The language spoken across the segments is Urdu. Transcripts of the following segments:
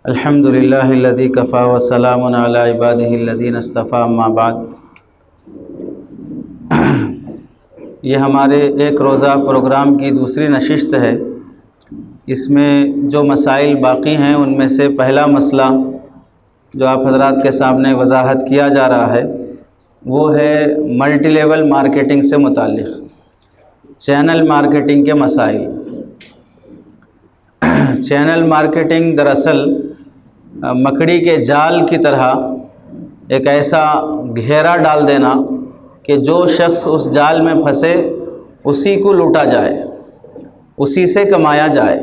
الحمدللہ الذی کفا وسلام علی عبادہ الذین اصطفیٰ اما بعد۔ یہ ہمارے ایک روزہ پروگرام کی دوسری نشست ہے۔ اس میں جو مسائل باقی ہیں ان میں سے پہلا مسئلہ جو آپ حضرات کے سامنے وضاحت کیا جا رہا ہے وہ ہے ملٹی لیول مارکیٹنگ سے متعلق چینل مارکیٹنگ کے مسائل۔ چینل مارکیٹنگ دراصل مکڑی کے جال کی طرح ایک ایسا گھیرا ڈال دینا کہ جو شخص اس جال میں پھنسے اسی کو لوٹا جائے، اسی سے کمایا جائے۔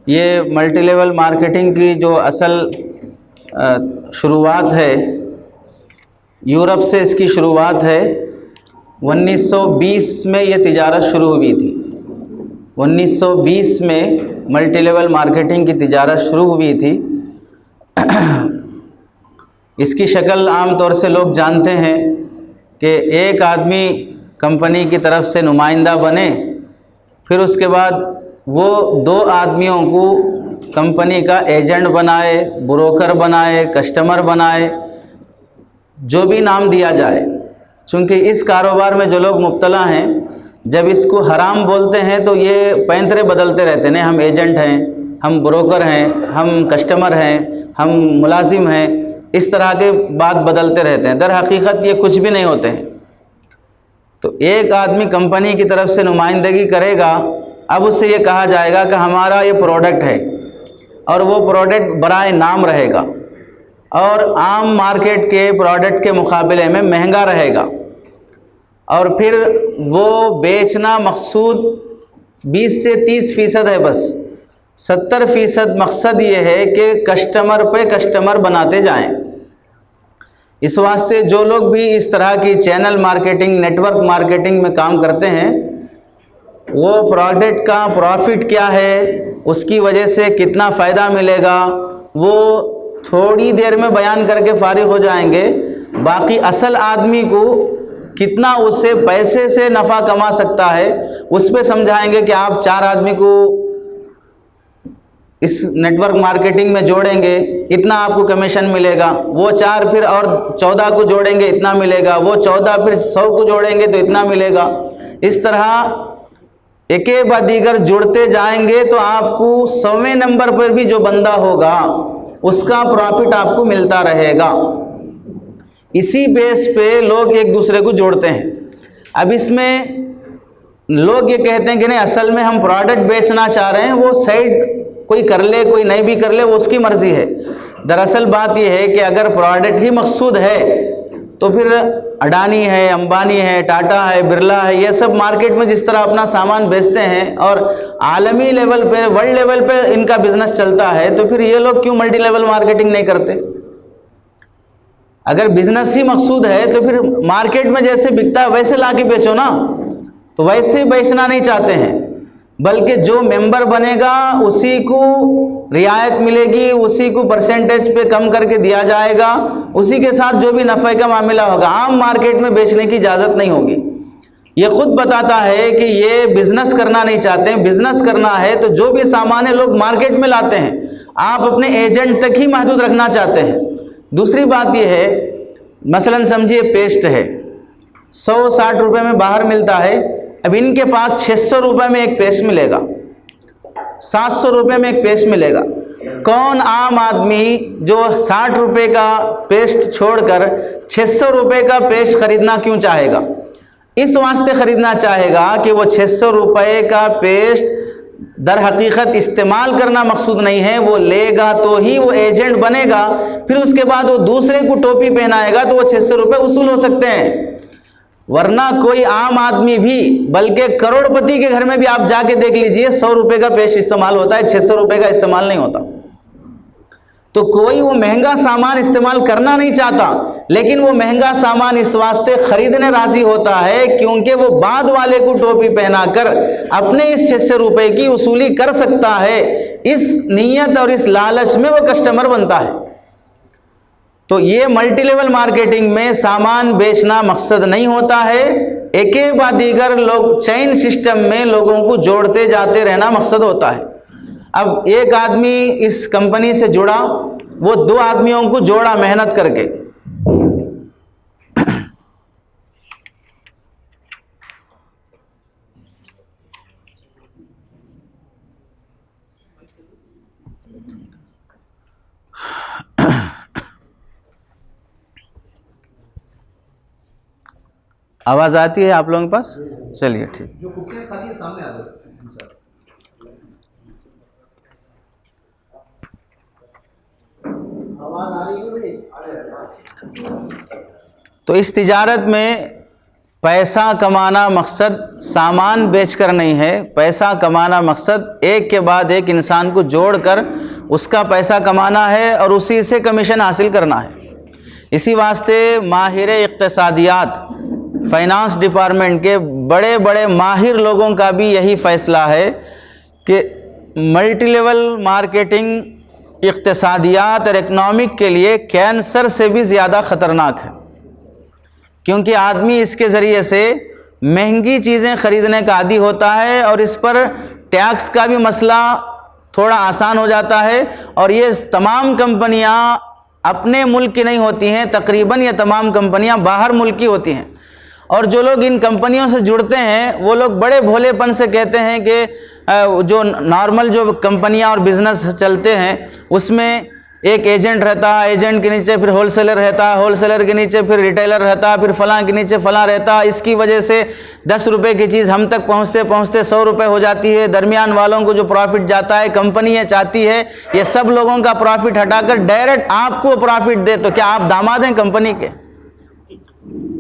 یہ ملٹی لیول مارکیٹنگ کی جو اصل شروعات ہے یورپ سے، اس کی شروعات ہے 1920 میں یہ تجارت شروع ہوئی تھی۔ 1920 میں ملٹی لیول مارکیٹنگ کی تجارت شروع ہوئی تھی۔ اس کی شکل عام طور سے لوگ جانتے ہیں کہ ایک آدمی کمپنی کی طرف سے نمائندہ بنے، پھر اس کے بعد وہ دو آدمیوں کو کمپنی کا ایجنٹ بنائے، بروکر بنائے، کسٹمر بنائے، جو بھی نام دیا جائے۔ چونکہ اس کاروبار میں جو لوگ مبتلا ہیں جب اس کو حرام بولتے ہیں تو یہ پینترے بدلتے رہتے ہیں، ہم ایجنٹ ہیں، ہم بروکر ہیں، ہم کسٹمر ہیں، ہم ملازم ہیں، اس طرح کے بات بدلتے رہتے ہیں۔ در حقیقت یہ کچھ بھی نہیں ہوتے ہیں۔ تو ایک آدمی کمپنی کی طرف سے نمائندگی کرے گا، اب اس سے یہ کہا جائے گا کہ ہمارا یہ پروڈکٹ ہے اور وہ پروڈکٹ برائے نام رہے گا اور عام مارکیٹ کے پروڈکٹ کے مقابلے میں مہنگا رہے گا، اور پھر وہ بیچنا مقصود 20 سے 30% ہے، بس 70% مقصد یہ ہے کہ کسٹمر پہ کسٹمر بناتے جائیں۔ اس واسطے جو لوگ بھی اس طرح کی channel marketing, network marketing میں کام کرتے ہیں، وہ پروڈکٹ کا پروفٹ کیا ہے، اس کی وجہ سے کتنا فائدہ ملے گا، وہ تھوڑی دیر میں بیان کر کے فارغ ہو جائیں گے۔ باقی اصل آدمی کو کتنا اس سے پیسے سے نفع کما سکتا ہے اس پہ سمجھائیں گے کہ آپ 4 آدمی کو اس نیٹ ورک مارکیٹنگ میں جوڑیں گے، اتنا آپ کو کمیشن ملے گا، وہ 4 پھر اور 14 کو جوڑیں گے، اتنا ملے گا، وہ 14 پھر 100 کو جوڑیں گے تو اتنا ملے گا۔ اس طرح ایک بعد دیگر جڑتے جائیں گے تو آپ کو 100ویں نمبر پر بھی جو بندہ ہوگا اس کا پروفٹ آپ کو ملتا رہے گا۔ اسی بیس پہ لوگ ایک دوسرے کو جوڑتے ہیں۔ اب اس میں لوگ یہ کہتے ہیں کہ نہیں، اصل میں ہم پروڈکٹ بیچنا چاہ رہے ہیں، وہ سائڈ کوئی کر لے کوئی نہیں بھی کر لے، وہ اس کی مرضی ہے۔ دراصل بات یہ ہے کہ اگر پروڈکٹ ہی مقصود ہے تو پھر اڈانی ہے، امبانی ہے، ٹاٹا ہے، برلا ہے، یہ سب مارکیٹ میں جس طرح اپنا سامان بیچتے ہیں اور عالمی لیول پہ، ورلڈ لیول پہ ان کا بزنس چلتا ہے، تو پھر یہ لوگ کیوں ملٹی لیول مارکیٹنگ نہیں کرتے؟ اگر بزنس ہی مقصود ہے تو پھر مارکیٹ میں جیسے بکتا ہے ویسے لا کے بیچو نا۔ تو ویسے بیچنا نہیں چاہتے ہیں، بلکہ جو ممبر بنے گا اسی کو رعایت ملے گی، اسی کو پرسنٹیج پہ کم کر کے دیا جائے گا، اسی کے ساتھ جو بھی نفع کا معاملہ ہوگا، عام مارکیٹ میں بیچنے کی اجازت نہیں ہوگی۔ یہ خود بتاتا ہے کہ یہ بزنس کرنا نہیں چاہتے ہیں۔ بزنس کرنا ہے تو جو بھی سامان لوگ مارکیٹ میں لاتے ہیں آپ اپنے ایجنٹ تک ہی محدود رکھنا چاہتے ہیں۔ دوسری بات یہ ہے، مثلا سمجھیے پیسٹ ہے، 160 روپے میں باہر ملتا ہے، اب ان کے پاس 600 روپے میں ایک پیسٹ ملے گا، 700 روپے میں ایک پیسٹ ملے گا۔ کون عام آدمی جو 60 روپے کا پیسٹ چھوڑ کر 600 روپے کا پیسٹ خریدنا کیوں چاہے گا؟ اس واسطے خریدنا چاہے گا کہ وہ 600 روپے کا پیسٹ در حقیقت استعمال کرنا مقصود نہیں ہے، وہ لے گا تو ہی وہ ایجنٹ بنے گا، پھر اس کے بعد وہ دوسرے کو ٹوپی پہنائے گا تو وہ 600 روپے وصول ہو سکتے ہیں۔ ورنہ کوئی عام آدمی بھی، بلکہ کروڑ پتی کے گھر میں بھی آپ جا کے دیکھ لیجئے 100 روپے کا پیسٹ استعمال ہوتا ہے، 600 روپے کا استعمال نہیں ہوتا۔ تو کوئی وہ مہنگا سامان استعمال کرنا نہیں چاہتا، لیکن وہ مہنگا سامان اس واسطے خریدنے راضی ہوتا ہے کیونکہ وہ بعد والے کو ٹوپی پہنا کر اپنے اس 600 روپے کی وصولی کر سکتا ہے۔ اس نیت اور اس لالچ میں وہ کسٹمر بنتا ہے۔ تو یہ ملٹی لیول مارکیٹنگ میں سامان بیچنا مقصد نہیں ہوتا ہے، ایک کے بعد دیگر لوگ چین سسٹم میں لوگوں کو جوڑتے جاتے رہنا مقصد ہوتا ہے۔ اب ایک آدمی اس کمپنی سے جڑا، وہ 2 آدمیوں کو جوڑا محنت کر کے، آواز آتی ہے آپ لوگوں کے پاس؟ چلیے ٹھیک. جو کرسیاں خالی ہیں سامنے آ جائیں. آواز آ رہی ہے؟ تو اس تجارت میں پیسہ کمانا مقصد سامان بیچ کر نہیں ہے. پیسہ کمانا مقصد ایک کے بعد ایک انسان کو جوڑ کر اس کا پیسہ کمانا ہے اور اسی سے کمیشن حاصل کرنا ہے. اسی واسطے ماہر اقتصادیات، فائنانس ڈپارٹمنٹ کے بڑے بڑے ماہر لوگوں کا بھی یہی فیصلہ ہے کہ ملٹی لیول مارکیٹنگ اقتصادیات اور اکنامک کے لیے کینسر سے بھی زیادہ خطرناک ہے، کیونکہ آدمی اس کے ذریعے سے مہنگی چیزیں خریدنے کا عادی ہوتا ہے اور اس پر ٹیکس کا بھی مسئلہ تھوڑا آسان ہو جاتا ہے. اور یہ تمام کمپنیاں اپنے ملک کی نہیں ہوتی ہیں، تقریباً یہ تمام کمپنیاں باہر ملک کی ہوتی ہیں. اور جو لوگ ان کمپنیوں سے جڑتے ہیں وہ لوگ بڑے بھولے پن سے کہتے ہیں کہ جو نارمل جو کمپنیاں اور بزنس چلتے ہیں اس میں ایک ایجنٹ رہتا، ایجنٹ کے نیچے پھر ہول سیلر رہتا، ہول سیلر کے نیچے پھر ریٹیلر رہتا، پھر فلاں کے نیچے فلاں رہتا. اس کی وجہ سے 10 روپے کی چیز ہم تک پہنچتے پہنچتے 100 روپے ہو جاتی ہے. درمیان والوں کو جو پروفٹ جاتا ہے، کمپنی یہ چاہتی ہے یہ سب لوگوں کا پروفٹ ہٹا کر ڈائریکٹ آپ کو پروفٹ دے. تو کیا آپ داماد ہیں کمپنی کے؟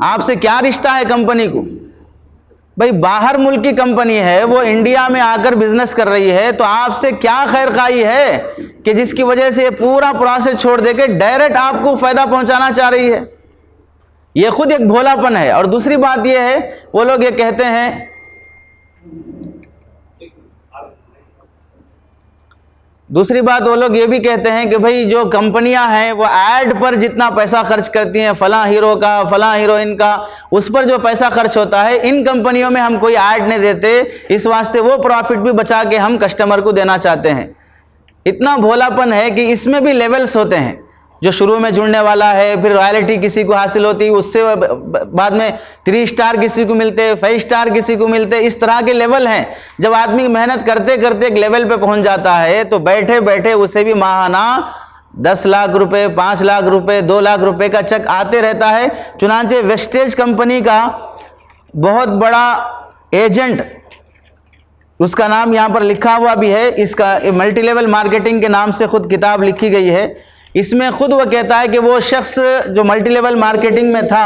آپ سے کیا رشتہ ہے کمپنی کو؟ بھائی باہر ملک کی کمپنی ہے، وہ انڈیا میں آ کر بزنس کر رہی ہے، تو آپ سے کیا خیر خواہی ہے کہ جس کی وجہ سے یہ پورا پروسیس چھوڑ دے کے ڈائریکٹ آپ کو فائدہ پہنچانا چاہ رہی ہے؟ یہ خود ایک بھولا پن ہے. اور دوسری بات یہ ہے، وہ لوگ یہ کہتے ہیں، دوسری بات وہ لوگ یہ بھی کہتے ہیں کہ بھئی جو کمپنیاں ہیں وہ ایڈ پر جتنا پیسہ خرچ کرتی ہیں، فلاں ہیرو کا، فلاں ہیروئن کا، اس پر جو پیسہ خرچ ہوتا ہے ان کمپنیوں میں ہم کوئی ایڈ نہیں دیتے، اس واسطے وہ پروفٹ بھی بچا کے ہم کسٹمر کو دینا چاہتے ہیں. اتنا بھولا پن ہے کہ اس میں بھی لیولز ہوتے ہیں. جو شروع میں جڑنے والا ہے، پھر رائلٹی کسی کو حاصل ہوتی، اس سے بعد میں 3 اسٹار کسی کو ملتے، 5 اسٹار کسی کو ملتے. اس طرح کے لیول ہیں. جب آدمی محنت کرتے کرتے ایک لیول پہ پہنچ جاتا ہے تو بیٹھے بیٹھے اسے بھی ماہانہ 10 لاکھ روپے، 5 لاکھ روپے، 2 لاکھ روپے کا چیک آتے رہتا ہے. چنانچہ ویسٹیج کمپنی کا بہت بڑا ایجنٹ، اس کا نام یہاں پر لکھا ہوا بھی ہے، اس کا ملٹی لیول مارکیٹنگ کے نام سے خود کتاب لکھی گئی ہے. اس میں خود وہ کہتا ہے کہ وہ شخص جو ملٹی لیول مارکیٹنگ میں تھا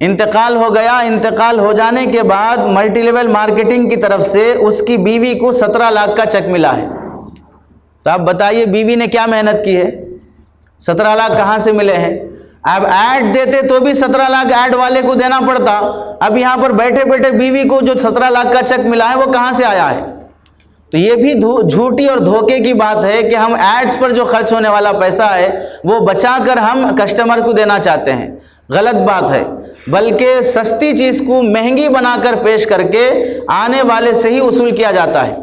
انتقال ہو گیا. انتقال ہو جانے کے بعد ملٹی لیول مارکیٹنگ کی طرف سے اس کی بیوی کو 17 لاکھ کا چیک ملا ہے. تو آپ بتائیے بیوی نے کیا محنت کی ہے؟ 17 لاکھ کہاں سے ملے ہیں؟ اب ایڈ دیتے تو بھی 17 لاکھ ایڈ والے کو دینا پڑتا. اب یہاں پر بیٹھے بیٹھے بیوی کو جو 17 لاکھ کا چیک ملا ہے وہ کہاں سے آیا ہے؟ تو یہ بھی جھوٹی اور دھوکے کی بات ہے کہ ہم ایڈز پر جو خرچ ہونے والا پیسہ ہے وہ بچا کر ہم کسٹمر کو دینا چاہتے ہیں. غلط بات ہے. بلکہ سستی چیز کو مہنگی بنا کر پیش کر کے آنے والے سے ہی وصول کیا جاتا ہے.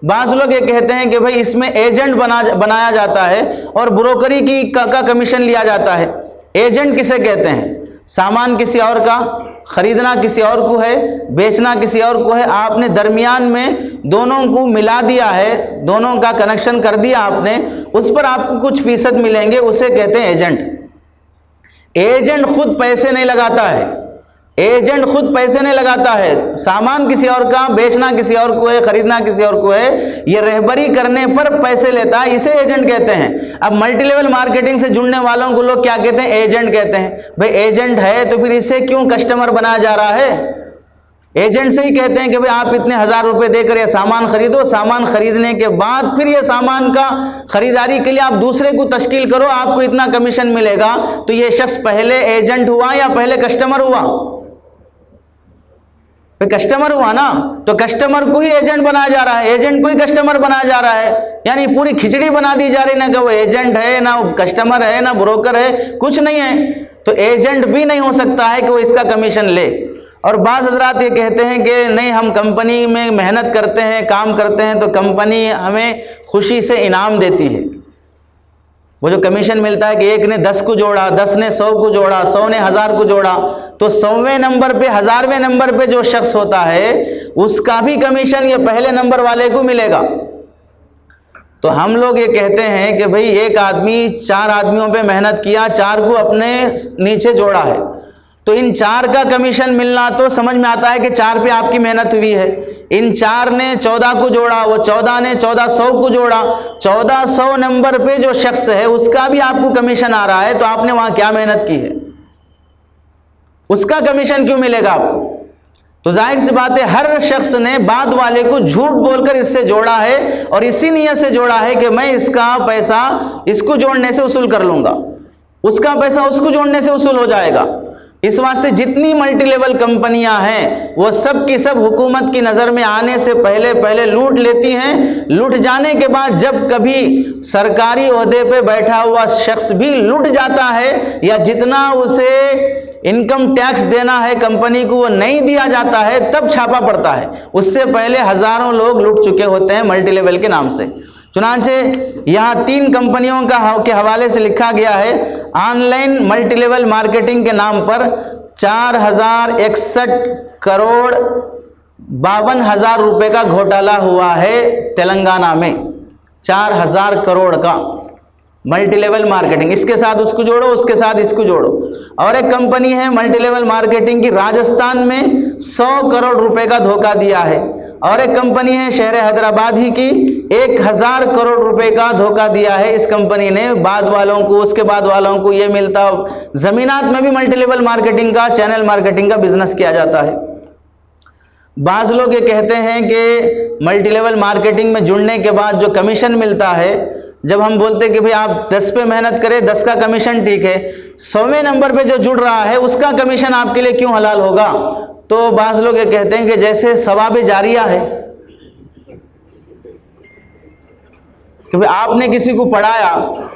بعض لوگ یہ کہتے ہیں کہ بھئی اس میں ایجنٹ بنایا جاتا ہے اور بروکری کا کمیشن لیا جاتا ہے. ایجنٹ کسے کہتے ہیں؟ سامان کسی اور کا خریدنا کسی اور کو ہے، بیچنا کسی اور کو ہے. آپ نے درمیان میں دونوں کو ملا دیا ہے، دونوں کا کنیکشن کر دیا آپ نے، اس پر آپ کو کچھ فیصد ملیں گے، اسے کہتے ہیں ایجنٹ. ایجنٹ خود پیسے نہیں لگاتا ہے. ایجنٹ خود پیسے نہیں لگاتا ہے. سامان کسی اور کا، بیچنا کسی اور کو ہے، خریدنا کسی اور کو ہے. یہ رہبری کرنے پر پیسے لیتا ہے، اسے ایجنٹ کہتے ہیں. اب ملٹی لیول مارکیٹنگ سے جڑنے والوں کو لوگ کیا کہتے ہیں؟ ایجنٹ کہتے ہیں. بھئی ایجنٹ ہے تو پھر اسے کیوں کسٹمر بنایا جا رہا ہے؟ ایجنٹ سے ہی کہتے ہیں کہ بھئی آپ اتنے 1000 روپے دے کر یہ سامان خریدو. سامان خریدنے کے بعد پھر یہ سامان کا خریداری کے لیے آپ دوسرے کو تشکیل کرو، آپ کو اتنا کمیشن ملے گا. تو یہ شخص پہلے ایجنٹ ہوا یا پہلے کسٹمر ہوا؟ کسٹمر ہوا نا. تو کسٹمر کو ہی ایجنٹ بنایا جا رہا ہے، ایجنٹ کو ہی کسٹمر بنایا جا رہا ہے. یعنی پوری کھچڑی بنا دی جا رہی، نہ کہ وہ ایجنٹ ہے، نہ کسٹمر ہے، نہ بروکر ہے، کچھ نہیں ہے. تو ایجنٹ بھی نہیں ہو سکتا ہے کہ وہ اس کا کمیشن لے. اور بعض حضرات یہ کہتے ہیں کہ نہیں ہم کمپنی میں محنت کرتے ہیں کام کرتے ہیں تو کمپنی ہمیں خوشی سے انعام دیتی ہے. وہ جو کمیشن ملتا ہے کہ ایک نے 10 کو جوڑا, 10 نے 100 کو جوڑا, 100 نے 1000 کو جوڑا, تو 100ویں نمبر پہ 1000ویں نمبر پہ جو شخص ہوتا ہے اس کا بھی کمیشن یہ پہلے نمبر والے کو ملے گا. تو ہم لوگ یہ کہتے ہیں کہ بھئی ایک آدمی 4 آدمیوں پہ محنت کیا, 4 کو اپنے نیچے جوڑا ہے, تو ان 4 کا کمیشن ملنا تو سمجھ میں آتا ہے کہ 4 پہ آپ کی محنت ہوئی ہے. ان 4 نے 14 کو جوڑا, وہ 14 نے 1400 کو جوڑا, 1400 نمبر پہ جو شخص ہے اس کا بھی آپ کو کمیشن آ رہا ہے, تو آپ نے وہاں کیا محنت کی ہے, اس کا کمیشن کیوں ملے گا آپ کو؟ تو ظاہر سی بات ہے ہر شخص نے بعد والے کو جھوٹ بول کر اس سے جوڑا ہے, اور اسی نیت سے جوڑا ہے کہ میں اس کا پیسہ اس کو جوڑنے سے وصول کر لوں گا, اس کا پیسہ اس کو جوڑنے سے وصول ہو جائے گا. اس واسطے جتنی ملٹی لیول کمپنیاں ہیں وہ سب کی سب حکومت کی نظر میں آنے سے پہلے لوٹ لیتی ہیں. لوٹ جانے کے بعد جب کبھی سرکاری عہدے پہ بیٹھا ہوا شخص بھی لوٹ جاتا ہے, یا جتنا اسے انکم ٹیکس دینا ہے کمپنی کو وہ نہیں دیا جاتا ہے, تب چھاپا پڑتا ہے. اس سے پہلے ہزاروں لوگ لوٹ چکے ہوتے ہیں ملٹی لیول کے نام سے. چنانچہ یہاں 3 کمپنیوں کے حوالے سے لکھا گیا ہے, on line multi level marketing کے نام پر 4061 کروڑ 52,000 روپے کا گھوٹالہ ہوا ہے تلنگانہ میں. 4000 کروڑ کا ملٹی لیول مارکیٹنگ, اس کے ساتھ اس کو جوڑو, اس کے ساتھ اس کو جوڑو. اور ایک کمپنی ہے ملٹی لیول مارکیٹنگ کی راجستھان میں 100 کروڑ روپے کا دھوکہ دیا ہے. اور ایک کمپنی ہے شہر حیدرآباد ہی کی 1000 کروڑ روپے کا دھوکہ دیا ہے. اس کمپنی نے بعد والوں کو, اس کے بعد والوں کو یہ ملتا. زمینات میں بھی ملٹی لیول مارکیٹنگ کا, چینل مارکیٹنگ کا بزنس کیا جاتا ہے. بعض لوگ یہ کہتے ہیں کہ ملٹی لیول مارکیٹنگ میں جڑنے کے بعد جو کمیشن ملتا ہے, جب ہم بولتے کہ بھئی آپ 10 پہ محنت کریں 10 کا کمیشن ٹھیک ہے, 100ویں نمبر پہ جو جڑ رہا ہے اس کا کمیشن آپ کے لیے کیوں حلال ہوگا؟ تو بعض لوگ یہ کہتے ہیں کہ جیسے ثواب جاریہ ہے, کہ آپ نے کسی کو پڑھایا,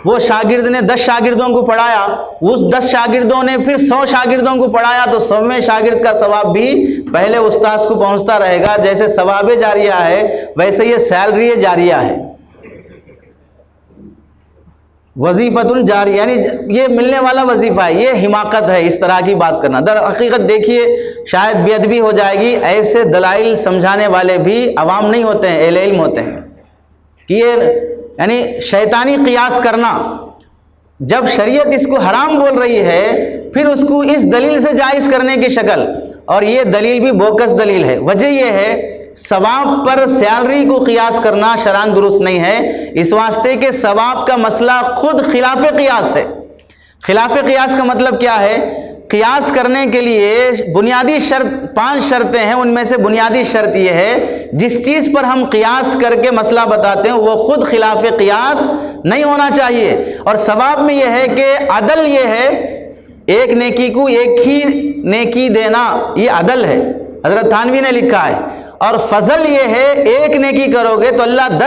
وہ شاگرد نے 10 شاگردوں کو پڑھایا, اس 10 شاگردوں نے پھر 100 شاگردوں کو پڑھایا, تو 100ویں شاگرد کا ثواب بھی پہلے استاذ کو پہنچتا رہے گا. جیسے ثواب جاریہ ہے ویسے یہ سیلری جاریہ ہے, وظیفۃ الجاریہ, یعنی یہ ملنے والا وظیفہ ہے. یہ حماقت ہے اس طرح کی بات کرنا. در حقیقت دیکھیے شاید بے ادبی ہو جائے گی, ایسے دلائل سمجھانے والے بھی عوام نہیں ہوتے ہیں, اہل علم ہوتے ہیں. کہ یہ یعنی شیطانی قیاس کرنا, جب شریعت اس کو حرام بول رہی ہے پھر اس کو اس دلیل سے جائز کرنے کی شکل, اور یہ دلیل بھی بوکس دلیل ہے. وجہ یہ ہے ثواب پر سیلری کو قیاس کرنا شرعاً درست نہیں ہے, اس واسطے کہ ثواب کا مسئلہ خود خلاف قیاس ہے. خلاف قیاس کا مطلب کیا ہے؟ قیاس کرنے کے لیے بنیادی شرط 5 شرطیں ہیں, ان میں سے بنیادی شرط یہ ہے جس چیز پر ہم قیاس کر کے مسئلہ بتاتے ہیں وہ خود خلاف قیاس نہیں ہونا چاہیے. اور ثواب میں یہ ہے کہ عدل یہ ہے, ایک نیکی کو ایک ہی نیکی دینا, یہ عدل ہے, حضرت تھانوی نے لکھا ہے. اور فضل یہ ہے ایک نیکی کرو گے تو اللہ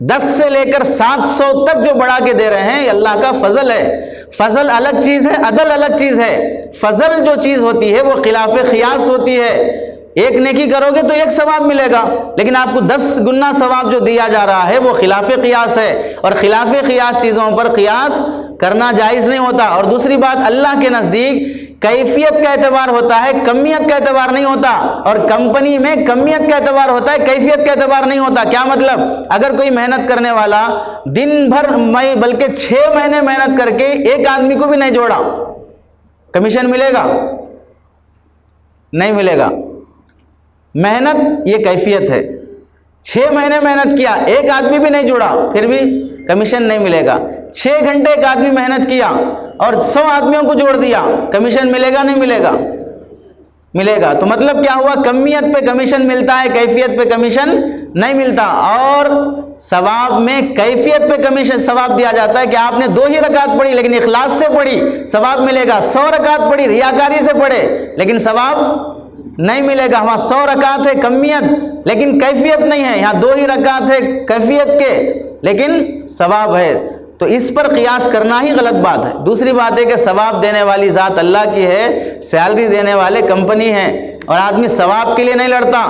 10 سے لے کر 700 تک جو بڑھا کے دے رہے ہیں, یہ اللہ کا فضل ہے. فضل الگ چیز ہے, عدل الگ چیز ہے. فضل جو چیز ہوتی ہے وہ خلاف قیاس ہوتی ہے. ایک نیکی کرو گے تو 1 ثواب ملے گا, لیکن آپ کو 10 گنا ثواب جو دیا جا رہا ہے وہ خلاف قیاس ہے, اور خلاف قیاس چیزوں پر قیاس کرنا جائز نہیں ہوتا. اور دوسری بات, اللہ کے نزدیک کیفیت کا اعتبار ہوتا ہے, کمیت کا اعتبار نہیں ہوتا. اور کمپنی میں کمیت کا اعتبار ہوتا ہے, کیفیت کا اعتبار نہیں ہوتا. کیا مطلب؟ اگر کوئی محنت کرنے والا دن بھر بلکہ 6 مہینے محنت کر کے ایک آدمی کو بھی نہیں جوڑا, کمیشن ملے گا؟ نہیں ملے گا. محنت یہ کیفیت ہے. 6 مہینے محنت کیا, ایک آدمی بھی نہیں جوڑا, پھر بھی کمیشن نہیں ملے گا. 6 گھنٹے ایک آدمی محنت کیا اور 100 آدمیوں کو جوڑ دیا, کمیشن ملے گا نہیں ملے گا؟ ملے گا. تو مطلب کیا ہوا؟ کمیت پہ کمیشن ملتا ہے, کیفیت پہ کمیشن نہیں ملتا. اور ثواب میں کیفیت پہ کمیشن ثواب دیا جاتا ہے کہ آپ نے 2 ہی رکعت پڑھی لیکن اخلاص سے پڑھی, ثواب ملے گا. 100 رکعت پڑھی ریاکاری سے پڑھے لیکن ثواب نہیں ملے گا. وہاں 100 رکعت ہے کمیت لیکن کیفیت نہیں ہے, یہاں 2 ہی رکعت ہے کیفیت کے لیکن ثواب ہے. تو اس پر قیاس کرنا ہی غلط بات ہے۔ دوسری بات ہے کہ ثواب دینے والی ذات اللہ کی ہے، سیلری دینے والے کمپنی ہیں، اور آدمی ثواب کے لیے نہیں لڑتا،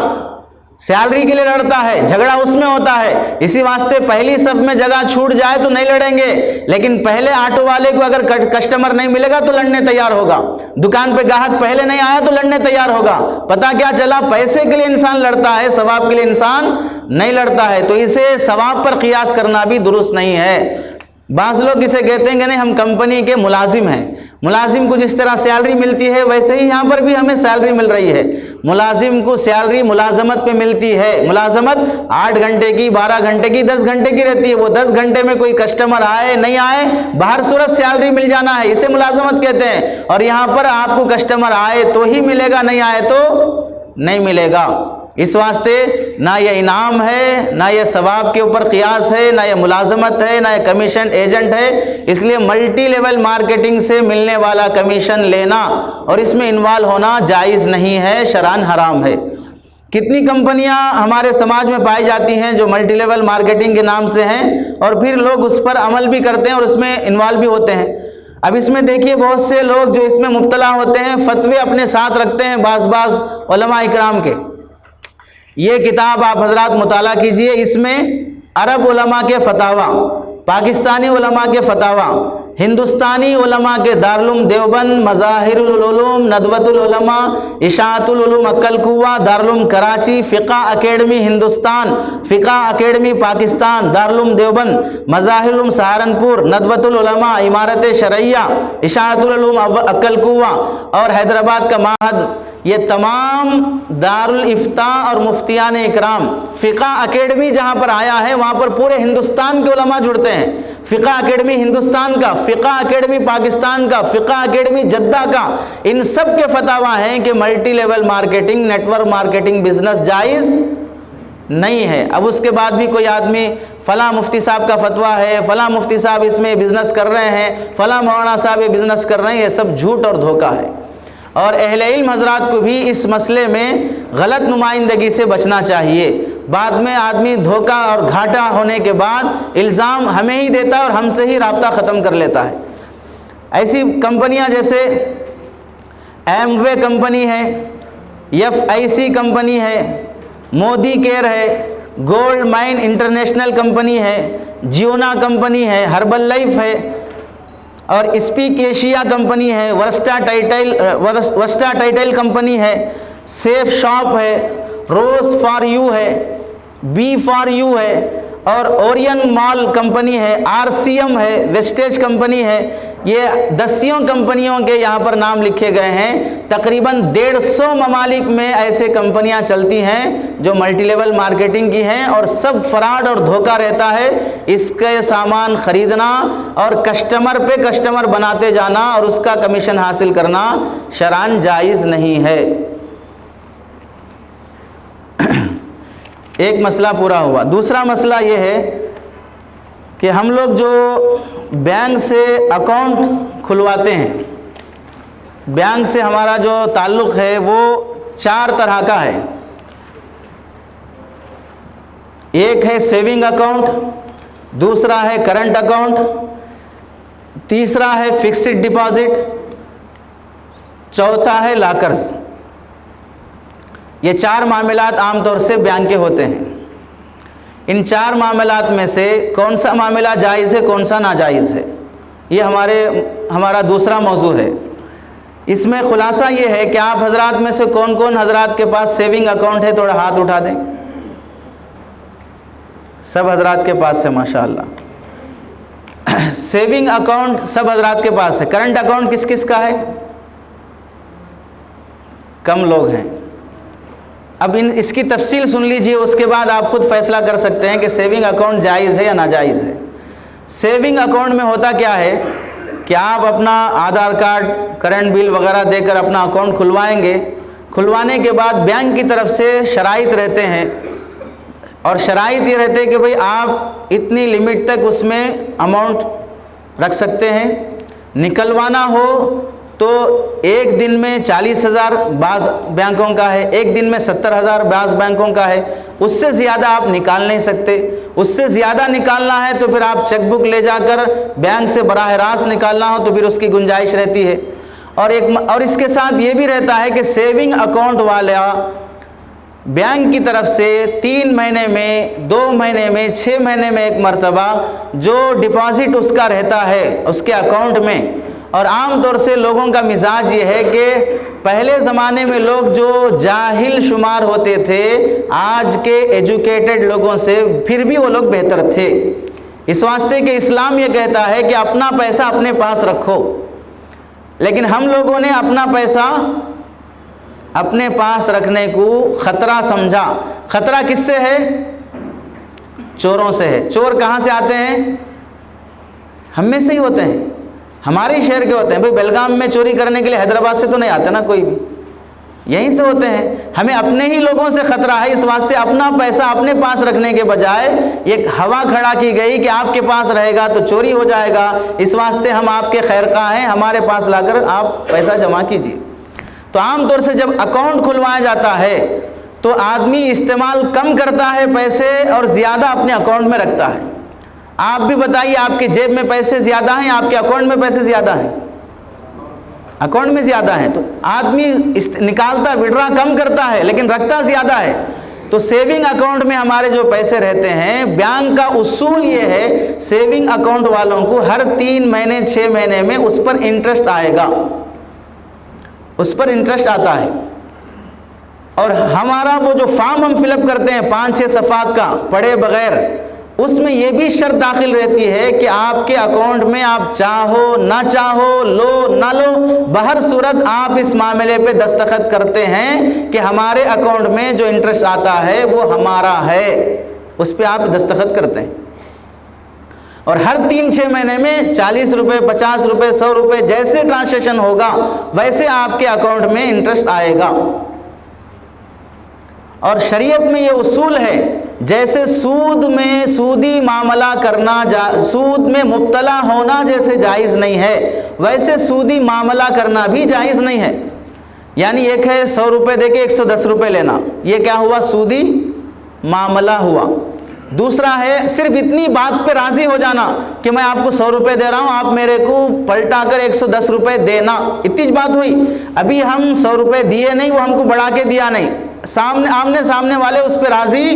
سیلری کے لیے لڑتا ہے، جھگڑا اس میں ہوتا ہے۔ اسی واسطے پہلی صف میں جگہ چھوٹ جائے تو نہیں لڑیں گے، لیکن پہلے آٹو والے کو اگر کسٹمر نہیں ملے گا تو لڑنے تیار ہوگا، دکان پہ گاہک پہلے نہیں آیا تو لڑنے تیار ہوگا۔ پتہ کیا چلا؟ پیسے کے لیے انسان لڑتا ہے، ثواب کے لیے انسان نہیں لڑتا ہے، تو اسے ثواب پر قیاس کرنا بھی درست نہیں ہے۔ بعض لوگ اسے کہتے ہیں کہ نہیں ہم کمپنی کے ملازم ہیں، ملازم کو جس طرح سیلری ملتی ہے ویسے ہی یہاں پر بھی ہمیں سیلری مل رہی ہے۔ ملازم کو سیلری ملازمت پہ ملتی ہے، ملازمت 8 گھنٹے کی، 12 گھنٹے کی، 10 گھنٹے کی رہتی ہے۔ وہ 10 گھنٹے میں کوئی کسٹمر آئے نہیں آئے، باہر صورت سیلری مل جانا ہے، اسے ملازمت کہتے ہیں۔ اور یہاں پر آپ کو کسٹمر آئے تو ہی ملے گا، نہیں آئے تو نہیں ملے گا۔ اس واسطے نہ یہ انعام ہے، نہ یہ ثواب کے اوپر قیاس ہے، نہ یہ ملازمت ہے، نہ یہ کمیشن ایجنٹ ہے۔ اس لیے ملٹی لیول مارکیٹنگ سے ملنے والا کمیشن لینا اور اس میں انوالو ہونا جائز نہیں ہے، شرعاً حرام ہے۔ کتنی کمپنیاں ہمارے سماج میں پائی جاتی ہیں جو ملٹی لیول مارکیٹنگ کے نام سے ہیں، اور پھر لوگ اس پر عمل بھی کرتے ہیں اور اس میں انوالو بھی ہوتے ہیں۔ اب اس میں دیکھیے بہت سے لوگ جو اس میں مبتلا ہوتے ہیں فتوے اپنے ساتھ رکھتے ہیں بعض علماء اکرام کے۔ یہ کتاب آپ حضرات مطالعہ کیجئے، اس میں عرب علماء کے فتاویٰ، پاکستانی علماء کے فتاویٰ، ہندوستانی علماء کے دارالعلوم دیوبند، مظاہر العلوم، ندوۃ العلماء، اشاعت العلوم عقل کوہ، دارالعلوم کراچی، فقہ اکیڈمی ہندوستان، فقہ اکیڈمی پاکستان، دارالعلوم دیوبند، مظاہر العلوم سہارنپور، ندوۃ العلماء، امارت شرعیہ، اشاعت العلوم عقل کوہ اور حیدرآباد کا معہد، یہ تمام دارالافتاء اور مفتیان اکرام، فقہ اکیڈمی جہاں پر آیا ہے وہاں پر پورے ہندوستان کے علماء جڑتے ہیں۔ فقہ اکیڈمی ہندوستان کا، فقہ اکیڈمی پاکستان کا، فقہ اکیڈمی جدہ کا، ان سب کے فتاویٰ ہیں کہ multi level marketing, network marketing business جائز نہیں ہے۔ اب اس کے بعد بھی کوئی آدمی فلاں مفتی صاحب کا فتویٰ ہے، فلاں مفتی صاحب اس میں بزنس کر رہے ہیں، فلاں مولانا صاحب یہ بزنس کر رہے ہیں، یہ سب جھوٹ اور دھوکہ ہے۔ اور اہل علم حضرات کو بھی اس مسئلے میں غلط نمائندگی سے بچنا چاہیے۔ بعد میں آدمی دھوکہ اور گھاٹا ہونے کے بعد الزام ہمیں ہی دیتا ہے اور ہم سے ہی رابطہ ختم کر لیتا ہے۔ ایسی کمپنیاں جیسے ایم وے کمپنی ہے، FIC کمپنی ہے، مودی کیئر ہے، گولڈ مائن انٹرنیشنل کمپنی ہے، جیونا کمپنی ہے، ہربل لائف ہے، اور اسپیک ایشیا کمپنی ہے، وسٹا ٹائٹل کمپنی ہے، سیف شاپ ہے، روز فار یو ہے، بی فار یو ہے، اور اورین مال کمپنی ہے، RCM ہے، ویسٹیج کمپنی ہے۔ یہ 10 کمپنیوں کے یہاں پر نام لکھے گئے ہیں۔ تقریباً 150 ممالک میں ایسے کمپنیاں چلتی ہیں جو ملٹی لیول مارکیٹنگ کی ہیں، اور سب فراڈ اور دھوکہ رہتا ہے۔ اس کے سامان خریدنا اور کسٹمر پہ کسٹمر بناتے جانا اور اس کا کمیشن حاصل کرنا شرعاً جائز نہیں ہے۔ ایک مسئلہ پورا ہوا۔ دوسرا مسئلہ یہ ہے کہ ہم لوگ جو بینک سے اکاؤنٹ کھلواتے ہیں، بینک سے ہمارا جو تعلق ہے وہ 4 طرح کا ہے۔ ایک ہے سیونگ اکاؤنٹ، دوسرا ہے کرنٹ اکاؤنٹ، تیسرا ہے فکسڈ ڈپازٹ، چوتھا ہے لاکرز۔ یہ 4 معاملات عام طور سے بینک کے ہوتے ہیں۔ ان 4 معاملات میں سے کون سا معاملہ جائز ہے، کون سا ناجائز ہے، یہ ہمارا دوسرا موضوع ہے۔ اس میں خلاصہ یہ ہے کہ آپ حضرات میں سے کون کون حضرات کے پاس سیونگ اکاؤنٹ ہے، تھوڑا ہاتھ اٹھا دیں۔ سب حضرات کے پاس ہے، ماشاءاللہ۔ سیونگ اکاؤنٹ سب حضرات کے پاس ہے۔ کرنٹ اکاؤنٹ کس کس کا ہے؟ کم لوگ ہیں۔ اب اس کی تفصیل سن لیجئے، اس کے بعد آپ خود فیصلہ کر سکتے ہیں کہ سیونگ اکاؤنٹ جائز ہے یا ناجائز ہے۔ سیونگ اکاؤنٹ میں ہوتا کیا ہے کہ آپ اپنا آدھار کارڈ، کرنٹ بل وغیرہ دے کر اپنا اکاؤنٹ کھلوائیں گے۔ کھلوانے کے بعد بینک کی طرف سے شرائط رہتے ہیں، اور شرائط یہ رہتے ہیں کہ بھئی آپ اتنی لمٹ تک اس میں اماؤنٹ رکھ سکتے ہیں، نکلوانا ہو تو ایک دن میں 40,000 بعض بینکوں کا ہے، ایک دن میں 70,000 بعض بینکوں کا ہے، اس سے زیادہ آپ نکال نہیں سکتے۔ اس سے زیادہ نکالنا ہے تو پھر آپ چیک بک لے جا کر بینک سے براہ راست نکالنا ہو تو پھر اس کی گنجائش رہتی ہے۔ اور اس کے ساتھ یہ بھی رہتا ہے کہ سیونگ اکاؤنٹ والا بینک کی طرف سے 3 مہینے میں، 2 مہینے میں، 6 مہینے میں ایک مرتبہ جو ڈپازٹ اس کا رہتا ہے اس کے اکاؤنٹ میں۔ اور عام طور سے لوگوں کا مزاج یہ ہے کہ پہلے زمانے میں لوگ جو جاہل شمار ہوتے تھے آج کے ایجوکیٹڈ لوگوں سے پھر بھی وہ لوگ بہتر تھے، اس واسطے کہ اسلام یہ کہتا ہے کہ اپنا پیسہ اپنے پاس رکھو۔ لیکن ہم لوگوں نے اپنا پیسہ اپنے پاس رکھنے کو خطرہ سمجھا۔ خطرہ کس سے ہے؟ چوروں سے ہے۔ چور کہاں سے آتے ہیں؟ ہم میں سے ہی ہوتے ہیں، ہمارے شہر کے ہوتے ہیں۔ بھئی بیلگام میں چوری کرنے کے لیے حیدرآباد سے تو نہیں آتے نا کوئی بھی، یہیں سے ہوتے ہیں۔ ہمیں اپنے ہی لوگوں سے خطرہ ہے، اس واسطے اپنا پیسہ اپنے پاس رکھنے کے بجائے ایک ہوا کھڑا کی گئی کہ آپ کے پاس رہے گا تو چوری ہو جائے گا، اس واسطے ہم آپ کے خیر خواہ ہیں، ہمارے پاس لا کر آپ پیسہ جمع کیجیے۔ تو عام طور سے جب اکاؤنٹ کھلوایا جاتا ہے تو آدمی استعمال کم کرتا ہے پیسے اور زیادہ اپنے اکاؤنٹ میں رکھتا ہے۔ آپ بھی بتائیے، آپ کے جیب میں پیسے زیادہ ہیں، آپ کے اکاؤنٹ میں پیسے زیادہ ہیں؟ اکاؤنٹ میں زیادہ ہیں، تو آدمی نکالتا وڈرا کم کرتا ہے لیکن رکھتا زیادہ ہے۔ تو سیونگ اکاؤنٹ میں ہمارے جو پیسے رہتے ہیں، بینک کا اصول یہ ہے سیونگ اکاؤنٹ والوں کو ہر 3 مہینے 6 مہینے میں اس پر انٹرسٹ آئے گا، اس پر انٹرسٹ آتا ہے۔ اور ہمارا وہ جو فارم ہم فل اپ کرتے ہیں 5-6 صفحات کا پڑھے بغیر، اس میں یہ بھی شرط داخل رہتی ہے کہ آپ کے اکاؤنٹ میں آپ چاہو نہ چاہو، لو نہ لو، بہر صورت آپ اس معاملے پہ دستخط کرتے ہیں کہ ہمارے اکاؤنٹ میں جو انٹرسٹ آتا ہے وہ ہمارا ہے، اس پہ آپ دستخط کرتے ہیں۔ اور ہر 3-6 مہینے میں 40 روپے 50 روپے 100 روپے جیسے ٹرانزیکشن ہوگا ویسے آپ کے اکاؤنٹ میں انٹرسٹ آئے گا۔ اور شریعت میں یہ اصول ہے، جیسے سود میں سودی معاملہ کرنا، سود میں مبتلا ہونا جیسے جائز نہیں ہے، ویسے سودی معاملہ کرنا بھی جائز نہیں ہے۔ یعنی ایک ہے 100 روپے دے کے 110 روپے لینا، یہ کیا ہوا؟ سودی معاملہ ہوا۔ دوسرا ہے صرف اتنی بات پہ راضی ہو جانا کہ میں آپ کو 100 روپے دے رہا ہوں، آپ میرے کو پلٹا کر 110 روپے دینا، اتنی بات ہوئی۔ ابھی ہم 100 روپے دیے نہیں، وہ ہم کو بڑھا کے دیا نہیں، آمنے سامنے والے اس پہ راضی